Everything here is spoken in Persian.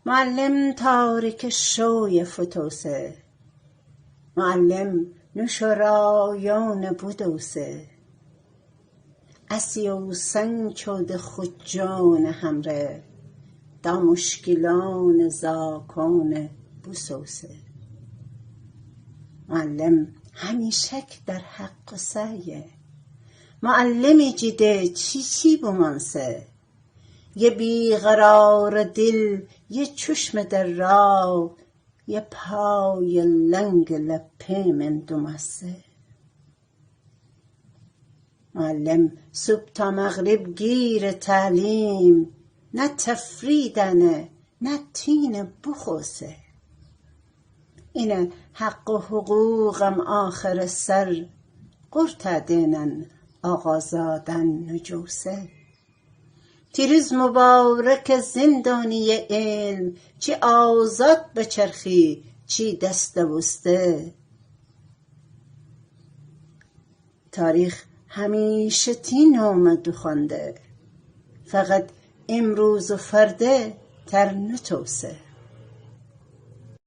معلم تاریک شوی فتوسه، معلم نوش رایان بودوسه. اسیو سنچود خجان همره، دا مشکلان زاکان بوسوسه. معلم همیشک در حق سعیه، معلمی جیده چی بمانسه. یه بیقرار دل، یه چشم در راه، یه پای لنگ لپه من دومسه. معلم صبح تا مغرب گیر تعلیم، نه تفریدنه نه تین بخوسه. اینه حق و حقوقم آخر سر، قرطه دینن آقازادن نجوسه. تیریز مبارک زندانی علم، چی آزاد بچرخی چی دست بسته. تاریخ همیشه تین آمد و خونده، فقط امروز و فرده تر نتوسه.